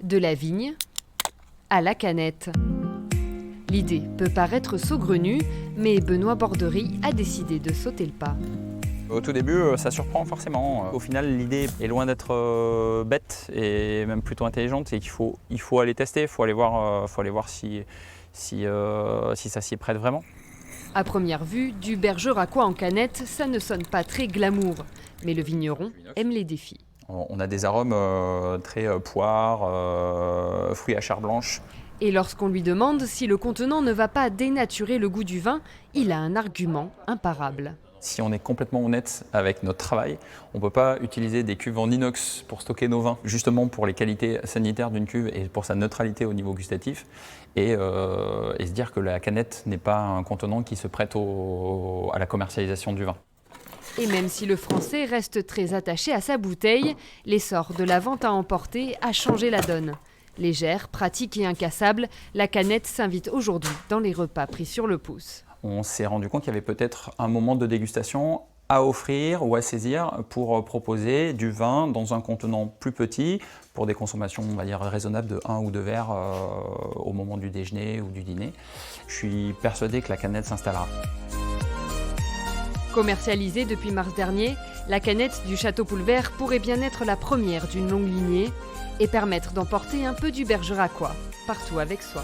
De la vigne à la canette. L'idée peut paraître saugrenue, mais Benoît Borderie a décidé de sauter le pas. Au tout début, ça surprend forcément. Au final, l'idée est loin d'être bête et même plutôt intelligente. C'est qu'il faut aller tester, il faut aller voir si ça s'y prête vraiment. À première vue, du bergeracois en canette, ça ne sonne pas très glamour. Mais le vigneron aime les défis. On a des arômes très poire, fruits à chair blanche. Et lorsqu'on lui demande si le contenant ne va pas dénaturer le goût du vin, il a un argument imparable. Si on est complètement honnête avec notre travail, on ne peut pas utiliser des cuves en inox pour stocker nos vins, justement pour les qualités sanitaires d'une cuve et pour sa neutralité au niveau gustatif, et se dire que la canette n'est pas un contenant qui se prête à la commercialisation du vin. Et même si le Français reste très attaché à sa bouteille, l'essor de la vente à emporter a changé la donne. Légère, pratique et incassable, la canette s'invite aujourd'hui dans les repas pris sur le pouce. On s'est rendu compte qu'il y avait peut-être un moment de dégustation à offrir ou à saisir pour proposer du vin dans un contenant plus petit pour des consommations, on va dire, raisonnables de 1 ou 2 verres au moment du déjeuner ou du dîner. Je suis persuadé que la canette s'installera. Commercialisée depuis mars dernier, la canette du Château Poulvert pourrait bien être la première d'une longue lignée et permettre d'emporter un peu du bergeracois partout avec soi.